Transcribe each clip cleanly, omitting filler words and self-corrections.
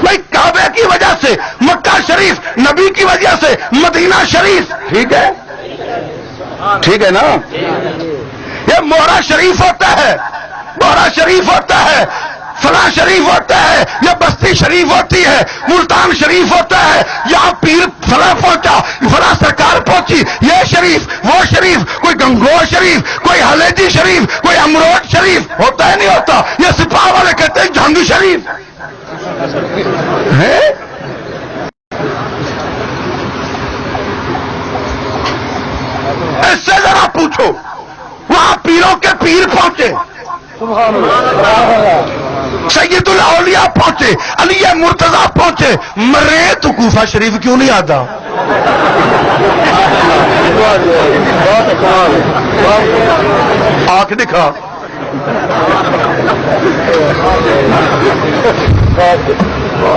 بھائی کعبے کی وجہ سے، مکہ شریف نبی کی وجہ سے، مدینہ شریف، ٹھیک ہے نا؟ یہ موہرا شریف ہوتا ہے، موہرا شریف ہوتا ہے، فلاں شریف ہوتا ہے، یہ بستی شریف ہوتی ہے، ملتان شریف ہوتا ہے، یہاں پیر فلاں پہنچا، فلاں سرکار پہنچی، یہ شریف وہ شریف، کوئی گنگور شریف، کوئی حلیجی شریف، کوئی امروٹ شریف ہوتا ہے نہیں ہوتا؟ یہ سپاہ والے کہتے ہیں جھنگ شریف ہے۔ اس سے ذرا پوچھو، وہاں پیروں کے پیر پہنچے، سید الاولیاء پہنچے، علی مرتضی پہنچے، مرے تو کوفہ شریف کیوں نہیں آتا؟ آنکھ دکھا۔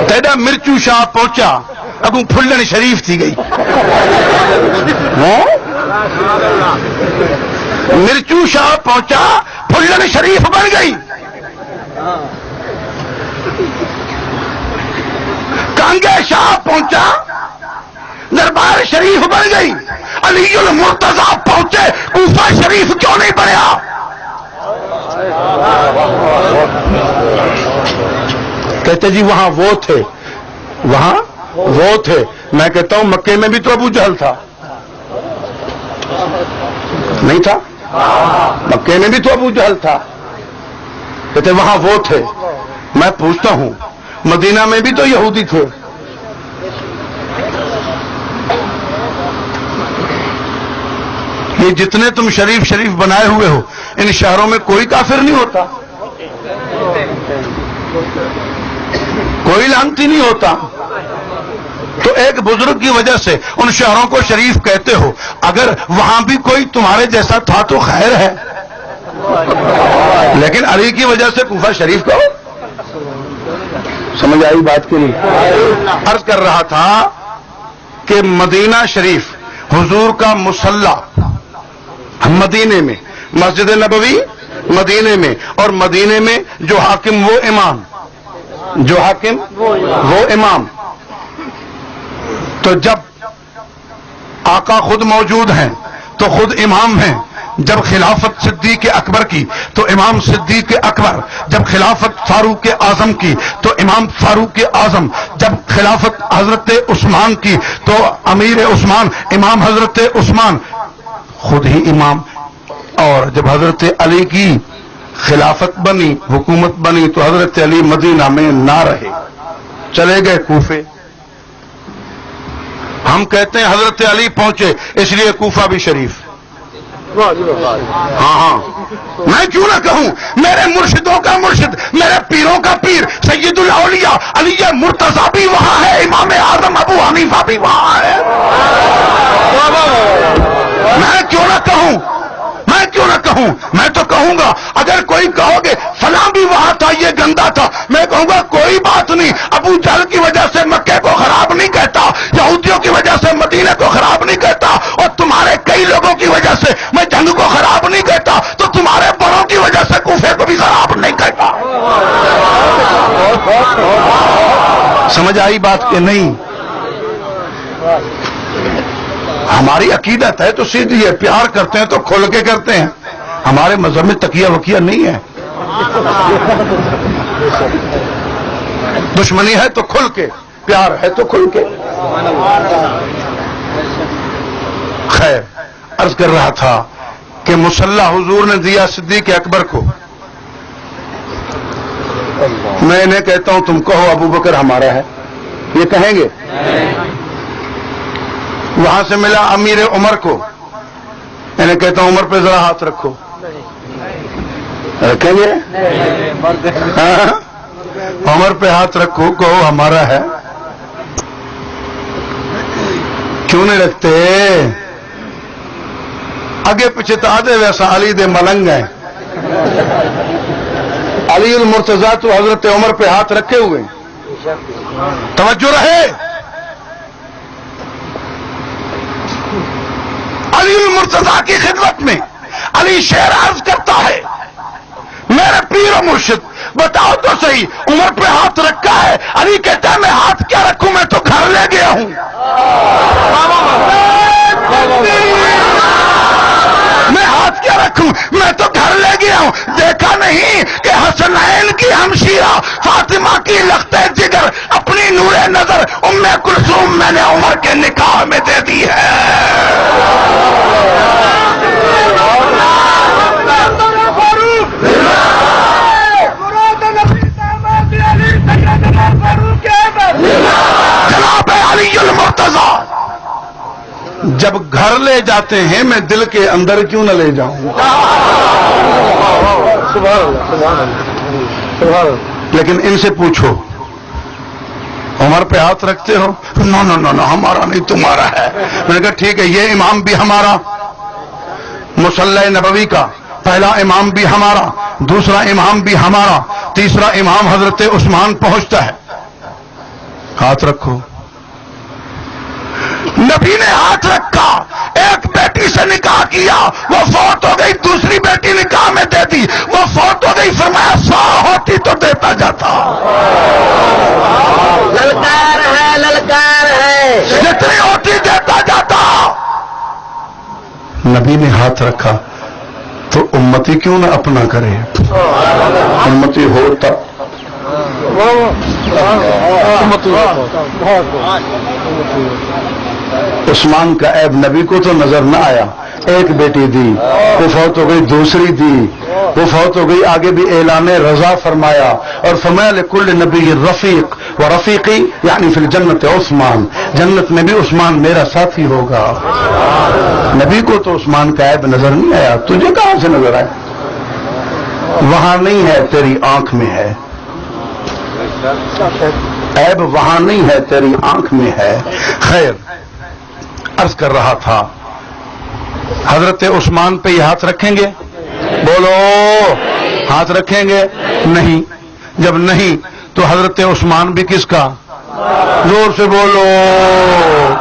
تیرا مرچو شاہ پہنچا، اگوں پھلن شریف تھی گئی، مرچو شاہ پہنچا، پھلن شریف بن گئی، کانگے شاہ پہنچا، دربار شریف بن گئی، علی المرتضی پہنچے، کوفہ شریف کیوں نہیں بنیا؟ کہتے جی وہاں وہ تھے، وہاں وہ تھے۔ میں کہتا ہوں مکے میں بھی تو ابو جہل تھا، نہیں تھا؟ مکے میں بھی تو ابو جہل تھا، کہتے وہاں وہ تھے۔ میں پوچھتا ہوں مدینہ میں بھی تو یہودی تھے، یہ جتنے تم شریف شریف بنائے ہوئے ہو، ان شہروں میں کوئی کافر نہیں ہوتا، کوئی لعنتی نہیں ہوتا، تو ایک بزرگ کی وجہ سے ان شہروں کو شریف کہتے ہو، اگر وہاں بھی کوئی تمہارے جیسا تھا تو خیر ہے، لیکن علی کی وجہ سے کوفہ شریف کہو۔ سمجھ آئی بات کی نہیں؟ عرض کر رہا تھا کہ مدینہ شریف حضور کا مصلی مدینے میں، مسجد نبوی مدینے میں، اور مدینے میں جو حاکم وہ امام، جو حاکم وہ امام، تو جب آقا خود موجود ہیں تو خود امام ہیں، جب خلافت صدیق اکبر کی تو امام صدیق اکبر، جب خلافت فاروق اعظم کی تو امام فاروق اعظم، جب خلافت حضرت عثمان کی تو امیر عثمان، امام حضرت عثمان خود ہی امام، اور جب حضرت علی کی خلافت بنی، حکومت بنی، تو حضرت علی مدینہ میں نہ رہے، چلے گئے کوفے۔ ہم کہتے ہیں حضرت علی پہنچے اس لیے کوفہ بھی شریف، ہاں ہاں میں کیوں نہ کہوں؟ میرے مرشدوں کا مرشد، میرے پیروں کا پیر سید الاولیاء علی مرتضیٰ بھی وہاں ہے، امام اعظم ابو حنیفہ بھی وہاں ہے۔ میں کیوں نہ کہوں؟ میں کیوں نہ کہوں؟ میں تو کہوں گا، اگر کوئی کہو گے فلاں بھی وہاں تھا یہ گندا تھا، میں کہوں گا کوئی بات نہیں، ابو جہل کی وجہ سے مکے کو خراب نہیں کہتا، یہودیوں کی وجہ سے مدینے کو خراب نہیں کہتا، اور تمہارے کئی لوگوں کی وجہ سے میں جنگ کو خراب نہیں کہتا، تو تمہارے بڑوں کی وجہ سے کوفے کو بھی خراب نہیں کہتا۔ سمجھ آئی بات کہ نہیں؟ ہماری عقیدت ہے تو سیدھی ہے، پیار کرتے ہیں تو کھل کے کرتے ہیں، ہمارے مذہب میں تکیہ وکیہ نہیں ہے، دشمنی ہے تو کھل کے، پیار ہے تو کھل کے۔ خیر، عرض کر رہا تھا کہ مصلح حضور نے دیا صدیق اکبر کو، میں انہیں کہتا ہوں تم کہو ابو بکر ہمارا ہے، یہ کہیں گے؟ وہاں سے ملا امیر عمر کو، انہیں کہتا ہوں عمر پہ ذرا ہاتھ رکھو، رکھیں گے؟ عمر پہ ہاتھ رکھو، کہو ہمارا ہے، کیوں نہیں رکھتے؟ اگے پیچھے تو آدھے ویسا علی دے ملنگ ہیں، علی المرتضیٰ تو حضرت عمر پہ ہاتھ رکھے ہوئے، توجہ رہے۔ علی المرتضیٰ کی خدمت میں علی شیر عرض کرتا ہے، میرے پیر و مرشد بتاؤ تو صحیح عمر پہ ہاتھ رکھا ہے؟ علی کہتا ہے میں ہاتھ کیا رکھوں، میں تو گھر لے گیا ہوں۔ میں ہاتھ کیا رکھوں، میں تو گھر لے گیا ہوں۔ دیکھا نہیں کہ حسنین کی ہمشیرہ فاطمہ کی لختے جگر اپنی نور نظر ام کلثوم میں نے عمر کے نکاح میں دے دی ہے۔ جناب علی المرتضیٰ جب گھر لے جاتے ہیں میں دل کے اندر کیوں نہ لے جاؤں؟ لیکن ان سے پوچھو عمر پہ ہاتھ رکھتے ہو؟ نو نو نو نو، ہمارا نہیں تمہارا ہے۔ میں نے کہا ٹھیک ہے، یہ امام بھی ہمارا، مصلی نبوی کا پہلا امام بھی ہمارا، دوسرا امام بھی ہمارا، تیسرا امام حضرت عثمان پہنچتا ہے، ہاتھ رکھو۔ نبی نے ہاتھ رکھا، ایک بیٹی سے نکاح کیا، وہ فوت ہو گئی، دوسری بیٹی نکاح میں دے دی، وہ فوت ہو گئی، فرمایا 100 ہوتی تو دیتا جاتا۔ للکار ہے، للکار ہے، جتنی ہوتی دیتا جاتا۔ نبی نے ہاتھ رکھا تو امتی کیوں نہ اپنا کرے؟ امتی ہوتا عثمان کا عیب نبی کو تو نظر نہ آیا، ایک بیٹی دی، وہ فوت ہو گئی، دوسری دی، وہ فوت ہو گئی، آگے بھی اعلان رضا فرمایا اور فرمایا لکل نبی رفیق و رفیقی یعنی فی الجنت عثمان، جنت میں بھی عثمان میرا ساتھی ہوگا۔ نبی کو تو عثمان کا عیب نظر نہیں آیا، تجھے کہاں سے نظر آیا؟ وہاں نہیں ہے، تیری آنکھ میں ہے، عیب وہاں نہیں ہے، تیری آنکھ میں ہے۔ خیر، عرض کر رہا تھا حضرت عثمان پہ یہ ہاتھ رکھیں گے؟ بولو، ہاتھ رکھیں گے؟ نہیں۔ جب نہیں تو حضرت عثمان بھی کس کا؟ زور سے بولو،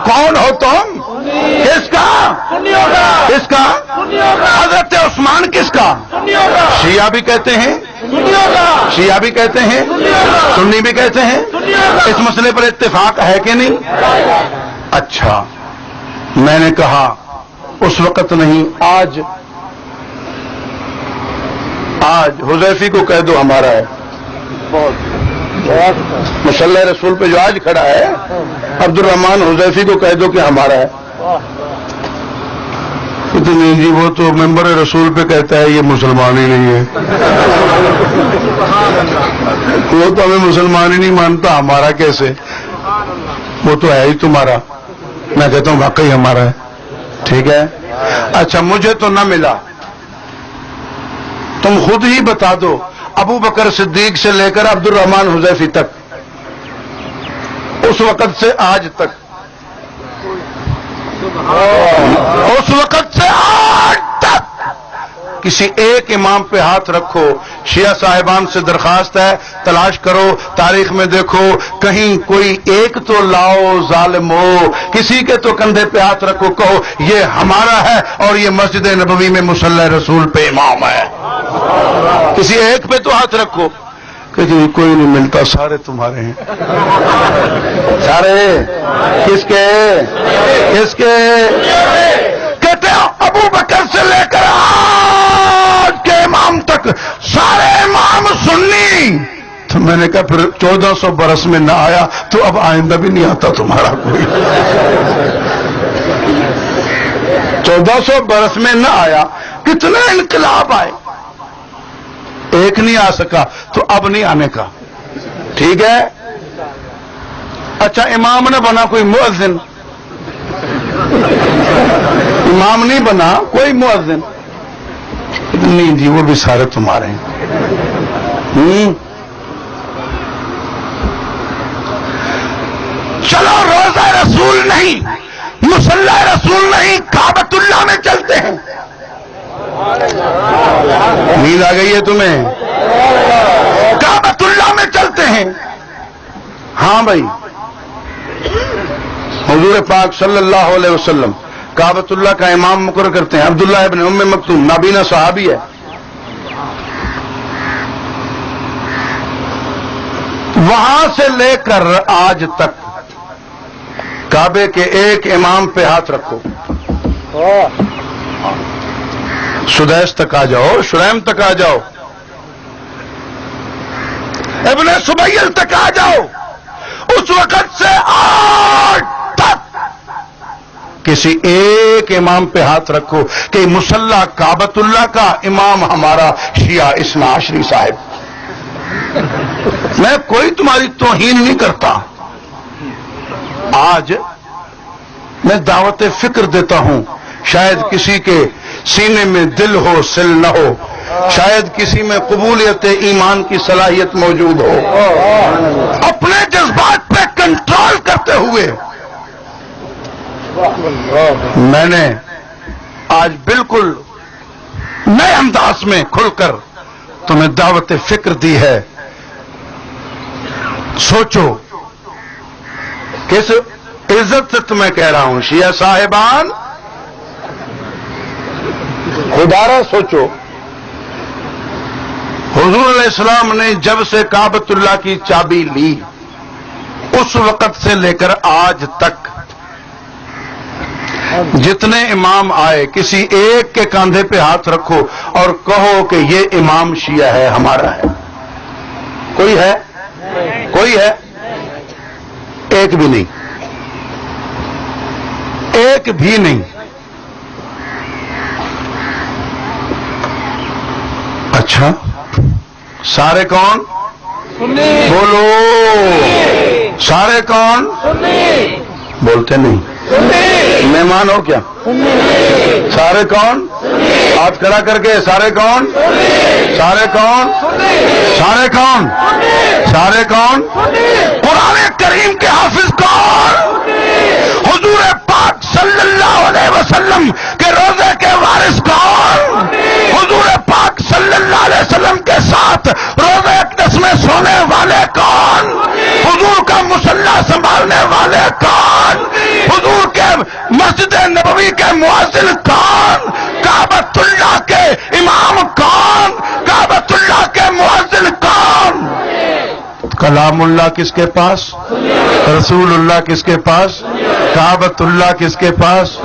کون ہو تم؟ کس کا؟ کس کا؟ حضرت عثمان کس کا؟ شیعہ بھی کہتے ہیں، شیعہ بھی کہتے ہیں، سنی بھی کہتے ہیں، اس مسئلے پر اتفاق ہے کہ نہیں؟ اچھا، میں نے کہا اس وقت نہیں، آج حذیفی کو کہہ دو ہمارا ہے، مصلی رسول پہ جو آج کھڑا ہے عبد الرحمان حذیفی کو کہہ دو کہ ہمارا ہے۔ نہیں جی، وہ تو ممبر رسول پہ کہتا ہے یہ مسلمان ہی نہیں ہے، وہ تو ہمیں مسلمان ہی نہیں مانتا، ہمارا کیسے؟ وہ تو ہے ہی تمہارا۔ میں کہتا ہوں واقعی ہمارا ہے، ٹھیک ہے۔ اچھا، مجھے تو نہ ملا، تم خود ہی بتا دو، ابو بکر صدیق سے لے کر عبد الرحمن حذیفی تک، اس وقت سے آج تک، اس وقت سے آج تک کسی ایک امام پہ ہاتھ رکھو. شیعہ صاحبان سے درخواست ہے، تلاش کرو، تاریخ میں دیکھو، کہیں کوئی ایک تو لاؤ ظالم ہو، کسی کے تو کندھے پہ ہاتھ رکھو، کہو یہ ہمارا ہے اور یہ مسجد نبوی میں مصلی رسول پہ امام ہے. کسی ایک پہ تو ہاتھ رکھو. کہ جی کوئی نہیں ملتا، سارے تمہارے ہیں. سارے کس کے؟ کس کے؟ کہتے ہیں ابو بکر سے لے کر آج کے امام تک سارے امام سنی. تو میں نے کہا پھر 1400 برس میں نہ آیا تو اب آئندہ بھی نہیں آتا تمہارا کوئی. 1400 برس میں نہ آیا، کتنے انقلاب آئے، ایک نہیں آ سکا تو اب نہیں آنے کا. ٹھیک ہے. اچھا امام نہ بنا کوئی مؤذن، امام نہیں بنا کوئی مؤذن، نہیں جی وہ بھی سارے تمہارے ہیں. چلو روزہ رسول نہیں، مصلی رسول نہیں، کعبۃ اللہ میں چلتے ہیں. نیند آ گئی ہے تمہیں؟ کعبۃ اللہ میں چلتے ہیں. ہاں بھائی، حضور پاک صلی اللہ علیہ وسلم کعبۃ اللہ کا امام مقرر کرتے ہیں. عبداللہ ابن ام مکتوم نابینا صحابی ہے. وہاں سے لے کر آج تک کعبے کے ایک امام پہ ہاتھ رکھو. سدیس تک آ جاؤ، شریم تک آ جاؤ، ابن سبیل تک آ جاؤ. اس وقت سے آج تک کسی ایک امام پہ ہاتھ رکھو کہ مصلی کعبۃ اللہ کا امام ہمارا شیعہ اثنا عشری صاحب. میں کوئی تمہاری توہین نہیں کرتا. آج میں دعوت فکر دیتا ہوں. شاید کسی کے سینے میں دل ہو سل نہ ہو، شاید کسی میں قبولیت ایمان کی صلاحیت موجود ہو. اپنے جذبات پہ کنٹرول کرتے ہوئے میں نے آج بالکل نئے انداز میں کھل کر تمہیں دعوت فکر دی ہے. سوچو، کس عزت سے تمہیں کہہ رہا ہوں شیعہ صاحبان، خدارا سوچو. حضور علیہ السلام نے جب سے کعبۃ اللہ کی چابی لی، اس وقت سے لے کر آج تک جتنے امام آئے، کسی ایک کے کاندھے پہ ہاتھ رکھو اور کہو کہ یہ امام شیعہ ہے، ہمارا ہے. کوئی ہے؟ کوئی ہے؟ ایک بھی نہیں، ایک بھی نہیں. اچھا سارے کون؟ بولو سارے کون؟ بولتے نہیں. مہمان ہو کیا؟ سارے کون؟ ہاتھ کھڑا کر کے سارے کون؟ سارے کون؟ سارے کون؟ سارے کون؟ قرآن کریم کے حافظ کون؟ حضور پاک صلی اللہ علیہ وسلم کے روزے کے وارث کون؟ حضور پاک صلی اللہ علیہ وسلم کے ساتھ روزے اقدس میں سونے والے کون؟ حضور کا مصلی سنبھالنے والے کون؟ حضور کے مسجد نبوی کے مؤذن کون؟ کعبۃ اللہ کے امام کون؟ کعبۃ اللہ کے مؤذن کون؟ کلام اللہ کس کے پاس؟ رسول اللہ کس کے پاس؟ کعبۃ اللہ کس کے پاس؟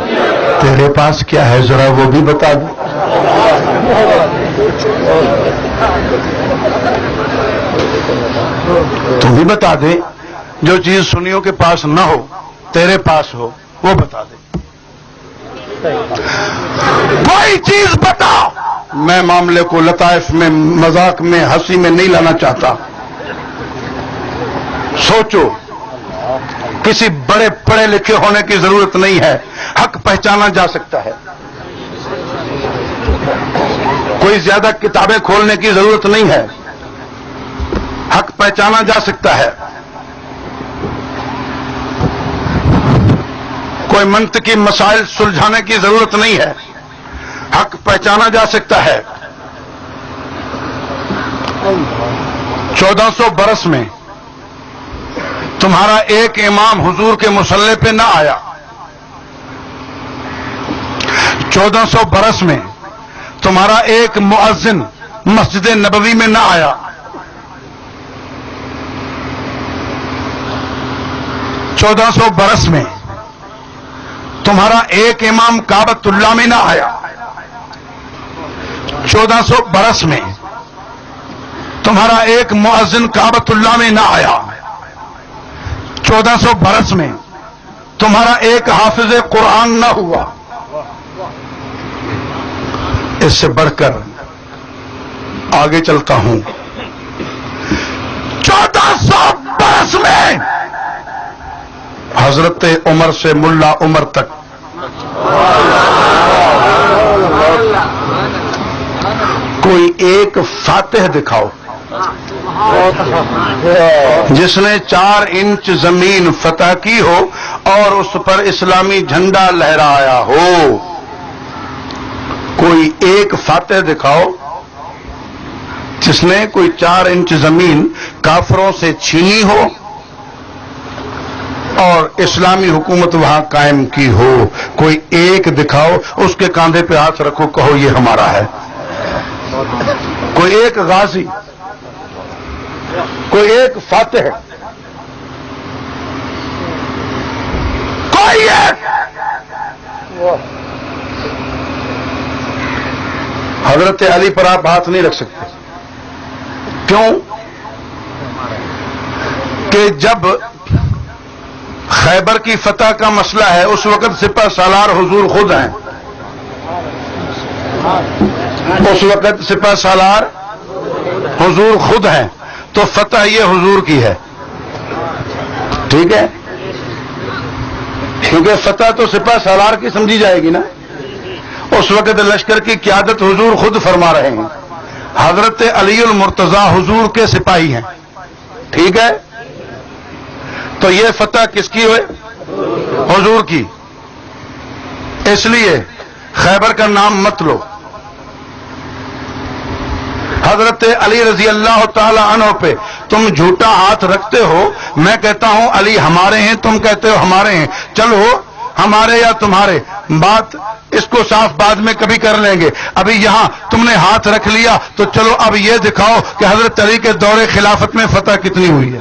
تیرے پاس کیا ہے ذرا وہ بھی بتا دو. تو بھی بتا دے. جو چیز سنیوں کے پاس نہ ہو تیرے پاس ہو وہ بتا دے. کوئی چیز بتا. میں معاملے کو لطائف میں، مذاق میں، ہنسی میں نہیں لانا چاہتا. سوچو، کسی بڑے پڑھے لکھے ہونے کی ضرورت نہیں ہے، حق پہچانا جا سکتا ہے. کوئی کوئی زیادہ کتابیں کھولنے کی ضرورت نہیں ہے، حق پہچانا جا سکتا ہے، کوئی منطقی مسائل سلجھانے کی ضرورت نہیں ہے، حق پہچانا جا سکتا ہے۔ 1400 برس میں تمہارا ایک امام حضور کے مصلی پہ نہ آیا، 1400 برس میں تمہارا ایک مؤذن مسجد نبوی میں نہ آیا، 1400 برس میں تمہارا ایک امام کعبۃ اللہ میں نہ آیا، 1400 برس میں تمہارا ایک مؤذن کعبۃ اللہ میں نہ آیا، 1400 برس میں تمہارا ایک حافظ قرآن نہ ہوا۔ اس سے بڑھ کر آگے چلتا ہوں، 1400 برس میں حضرت عمر سے ملا عمر تک کوئی ایک فاتح دکھاؤ جس نے 4 انچ زمین فتح کی ہو اور اس پر اسلامی جھنڈا لہرایا ہو۔ کوئی ایک فاتح دکھاؤ جس نے کوئی 4 انچ زمین کافروں سے چھینی ہو اور اسلامی حکومت وہاں قائم کی ہو۔ کوئی ایک دکھاؤ، اس کے کاندھے پہ ہاتھ رکھو، کہو یہ ہمارا ہے۔ کوئی ایک غازی، کوئی ایک فاتح، کوئی ایک۔ حضرت علی پر آپ ہاتھ نہیں رکھ سکتے، کیوں کہ جب خیبر کی فتح کا مسئلہ ہے اس وقت سپہ سالار حضور خود ہیں، اس وقت سپہ سالار حضور خود ہیں، تو فتح یہ حضور کی ہے، ٹھیک ہے، کیونکہ فتح تو سپہ سالار کی سمجھی جائے گی نا۔ اس وقت لشکر کی قیادت حضور خود فرما رہے ہیں، حضرت علی المرتضیٰ حضور کے سپاہی ہیں، ٹھیک ہے، تو یہ فتح کس کی ہوئے؟ حضور کی۔ اس لیے خیبر کا نام مت لو، حضرت علی رضی اللہ تعالی عنہ پہ تم جھوٹا ہاتھ رکھتے ہو، میں کہتا ہوں علی ہمارے ہیں، تم کہتے ہو ہمارے ہیں، چلو ہمارے یا تمہارے، بات اس کو صاف بعد میں کبھی کر لیں گے، ابھی یہاں تم نے ہاتھ رکھ لیا تو چلو اب یہ دکھاؤ کہ حضرت علی کے دور خلافت میں فتح کتنی ہوئی ہے۔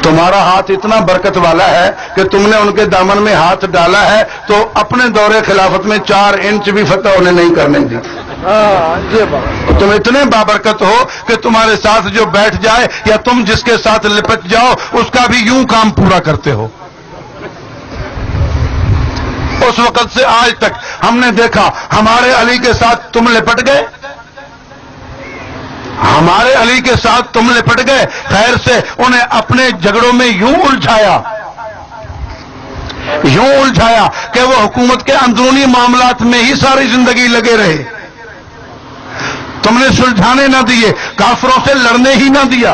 تمہارا ہاتھ اتنا برکت والا ہے کہ تم نے ان کے دامن میں ہاتھ ڈالا ہے تو اپنے دور خلافت میں 4 انچ بھی فتح انہیں نہیں کرنے دی۔ تم اتنے بابرکت ہو کہ تمہارے ساتھ جو بیٹھ جائے یا تم جس کے ساتھ لپٹ جاؤ اس کا بھی یوں کام پورا کرتے ہو۔ اس وقت سے آج تک ہم نے دیکھا ہمارے علی کے ساتھ تم لپٹ گئے، ہمارے علی کے ساتھ تم لپٹ گئے، خیر سے انہیں اپنے جھگڑوں میں یوں الجھایا کہ وہ حکومت کے اندرونی معاملات میں ہی ساری زندگی لگے رہے۔ تم نے سلجھانے نہ دیے، کافروں سے لڑنے ہی نہ دیا،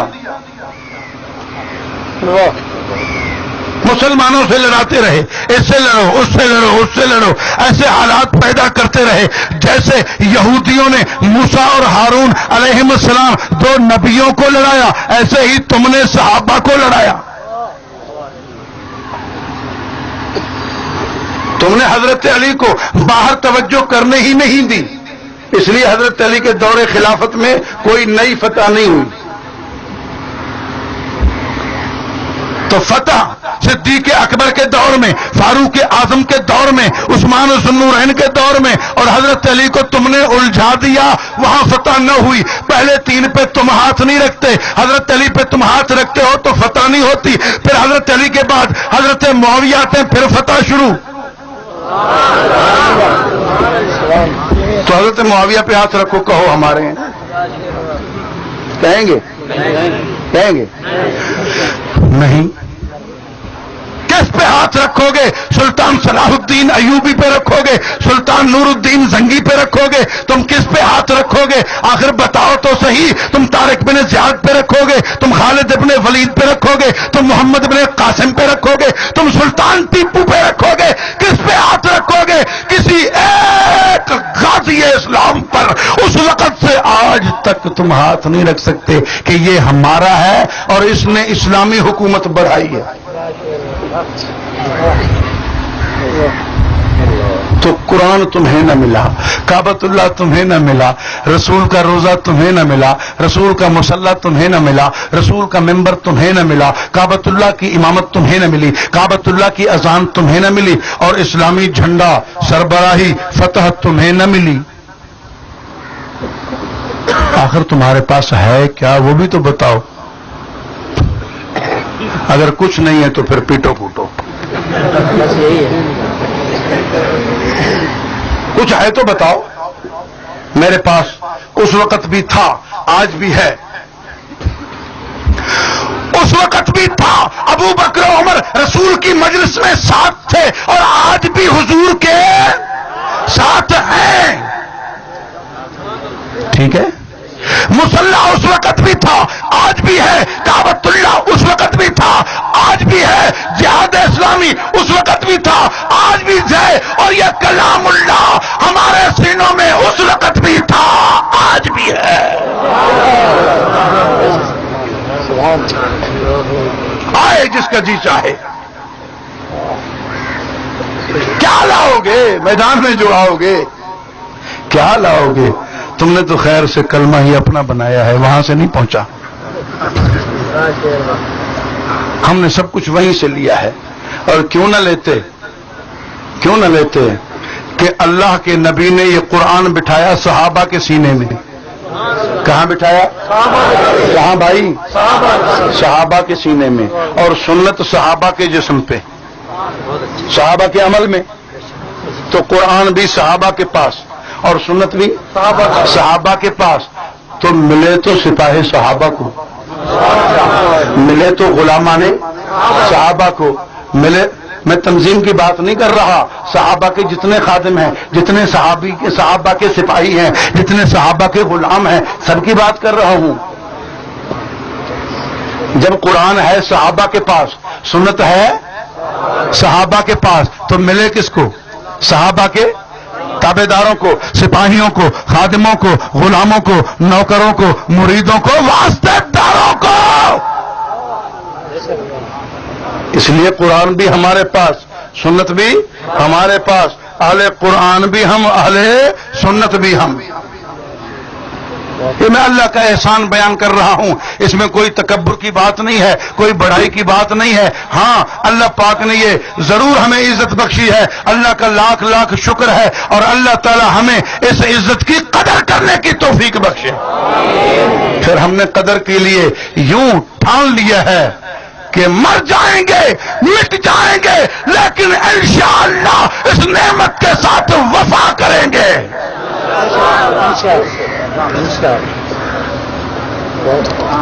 مسلمانوں سے لڑاتے رہے، اس سے لڑو، اس سے لڑو، اس سے لڑو، ایسے حالات پیدا کرتے رہے جیسے یہودیوں نے موسیٰ اور ہارون علیہم السلام 2 نبیوں کو لڑایا، ایسے ہی تم نے صحابہ کو لڑایا۔ تم نے حضرت علی کو باہر توجہ کرنے ہی نہیں دی، اس لیے حضرت علی کے دور خلافت میں کوئی نئی فتح نہیں ہوئی۔ تو فتح صدیق اکبر کے دور میں، فاروق اعظم کے دور میں، عثمان ذوالنورین کے دور میں، اور حضرت علی کو تم نے الجھا دیا، وہاں فتح نہ ہوئی۔ پہلے 3 پہ تم ہاتھ نہیں رکھتے، حضرت علی پہ تم ہاتھ رکھتے ہو تو فتح نہیں ہوتی۔ پھر حضرت علی کے بعد حضرت معاویہ آتے ہیں، پھر فتح شروع۔ تو حضرت معاویہ پہ ہاتھ رکھو، کہو ہمارے ہیں، کہیں گے؟ کہیں گے نہیں۔ کس پہ ہاتھ رکھو گے سلطان صلاح الدین ایوبی پہ رکھو گے, سلطان نور الدین زنگی پہ رکھو گے, تم کس پہ ہاتھ رکھو گے؟ آخر بتاؤ تو صحیح. تم طارق بن زیاد پہ رکھو گے, تم خالد ابن ولید پہ رکھو گے, تم محمد ابن قاسم پہ رکھو گے, تم سلطان ٹیپو پہ رکھو گے, کس پہ ہاتھ رکھو گے؟ کسی ایک غازی اسلام پر. اس وقت سے آج تک تم ہاتھ نہیں رکھ سکتے کہ یہ ہمارا ہے اور اس نے اسلامی حکومت بڑھائی ہے. تو قرآن تمہیں نہ ملا, کعبۃ اللہ تمہیں نہ ملا, رسول کا روزہ تمہیں نہ ملا, رسول کا مصلی تمہیں نہ ملا, رسول کا ممبر تمہیں نہ ملا, کعبۃ اللہ کی امامت تمہیں نہ ملی, کعبۃ اللہ کی اذان تمہیں نہ ملی, اور اسلامی جھنڈا, سربراہی, فتح تمہیں نہ ملی. آخر تمہارے پاس ہے کیا وہ بھی تو بتاؤ. اگر کچھ نہیں ہے تو پھر پیٹو پوٹو. کچھ ہے تو بتاؤ. میرے پاس اس وقت بھی تھا, آج بھی ہے. اس وقت بھی تھا, ابو بکر عمر رسول کی مجلس میں ساتھ تھے اور آج بھی حضور کے ساتھ ہیں. ٹھیک ہے. مصلی اس وقت بھی تھا, آج بھی ہے. کعبۃ اللہ اس وقت بھی تھا, آج بھی ہے. جہاد اسلامی اس وقت بھی تھا, آج بھی ہے. اور یہ کلام اللہ ہمارے سینوں میں اس وقت بھی تھا, آج بھی ہے. آئے جس کا جی چاہے. کیا لاؤ گے میدان میں جو آؤ گے؟ کیا لاؤ گے؟ تم نے تو خیر سے کلمہ ہی اپنا بنایا ہے, وہاں سے نہیں پہنچا. ہم نے سب کچھ وہیں سے لیا ہے. اور کیوں نہ لیتے, کیوں نہ لیتے کہ اللہ کے نبی نے یہ قرآن بٹھایا صحابہ کے سینے میں. کہاں بٹھایا؟ کہاں بھائی؟ صحابہ کے سینے میں. اور سنت صحابہ کے جسم پہ, صحابہ کے عمل میں. تو قرآن بھی صحابہ کے پاس اور سنت بھی صحابہ کے پاس. تو ملے تو سپاہی صحابہ کو, ملے تو غلامان صحابہ کو ملے. میں تنظیم کی بات نہیں کر رہا, صحابہ کے جتنے خادم ہیں, جتنے صحابہ کے سپاہی ہیں, جتنے صحابہ کے غلام ہیں, سب کی بات کر رہا ہوں. جب قرآن ہے صحابہ کے پاس, سنت ہے صحابہ کے پاس, تو ملے کس کو؟ صحابہ کے تابع داروں کو, سپاہیوں کو, خادموں کو, غلاموں کو, نوکروں کو, مریدوں کو, واسطے داروں کو. اس لیے قرآن بھی ہمارے پاس, سنت بھی ہمارے پاس, اہل قرآن بھی ہم, اہل سنت بھی ہم. یہ میں اللہ کا احسان بیان کر رہا ہوں. اس میں کوئی تکبر کی بات نہیں ہے, کوئی بڑائی کی بات نہیں ہے. ہاں اللہ پاک نے یہ ضرور ہمیں عزت بخشی ہے, اللہ کا لاکھ لاکھ شکر ہے, اور اللہ تعالی ہمیں اس عزت کی قدر کرنے کی توفیق بخشے. پھر ہم نے قدر کے لیے یوں ٹھان لیا ہے کہ مر جائیں گے, مٹ جائیں گے, لیکن انشاءاللہ اس نعمت کے ساتھ وفا کریں گے.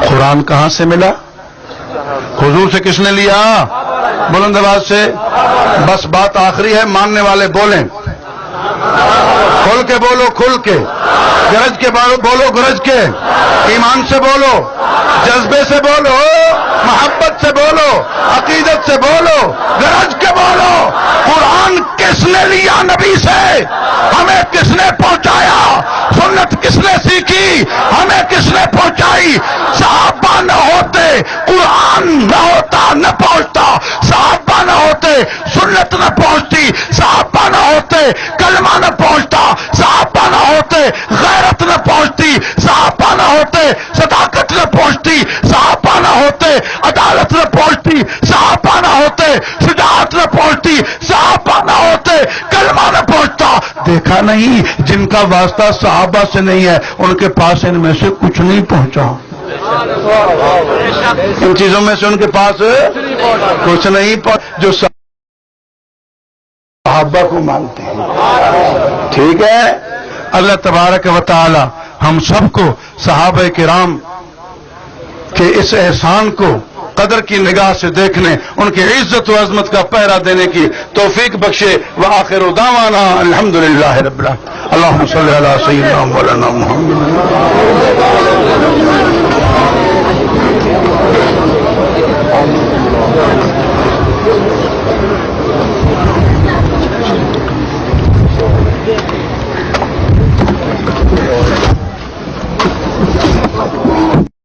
قرآن کہاں سے ملا؟ حضور سے. کس نے لیا؟ بلند آواز سے. بس بات آخری ہے, ماننے والے بولیں, کھل کے بولو, کھل کے, گرج کے بولو, گرج کے, ایمان سے بولو, جذبے سے بولو, محبت سے بولو, عقیدت سے بولو, گرج کے بولو. قرآن کس نے لیا نبی سے؟ ہمیں کس نے پہنچایا؟ سنت کس نے سیکھی؟ ہمیں کس نے پہنچائی؟ صحابہ نہ ہوتے قرآن نہ ہوتا, نہ پہنچتا. صحابہ نہ ہوتے سنت نہ پہنچتی. صحابہ نہ ہوتے کلمہ نہ پہنچتا. صحابہ نہ ہوتے غیرت نہ پہنچتی. صحابہ نہ ہوتے صداقت نہ پہنچتی. صحابہ نہ ہوتے عدالت نہ پہنچتی. صحابہ نہ ہوتے شجاعت نہ پہنچتی. صحابہ نہ ہوتے کلمہ نہ پہنچتا. دیکھا نہیں جن کا واسطہ صحابہ سے نہیں ہے, ان کے پاس ان میں سے کچھ نہیں پہنچا. ان چیزوں میں سے ان کے پاس کچھ نہیں پہنچا جو صحابہ کو مانتے ہیں. ٹھیک ہے. اللہ تبارک و تعالی ہم سب کو صحابہ کرام کے اس احسان کو قدر کی نگاہ سے دیکھنے، ان کی عزت و عظمت کا پہرا دینے کی توفیق بخشے۔ وآخر دعوانا الحمدللہ رب العالمین۔ اللہم صلی علی سیدنا مولانا محمد۔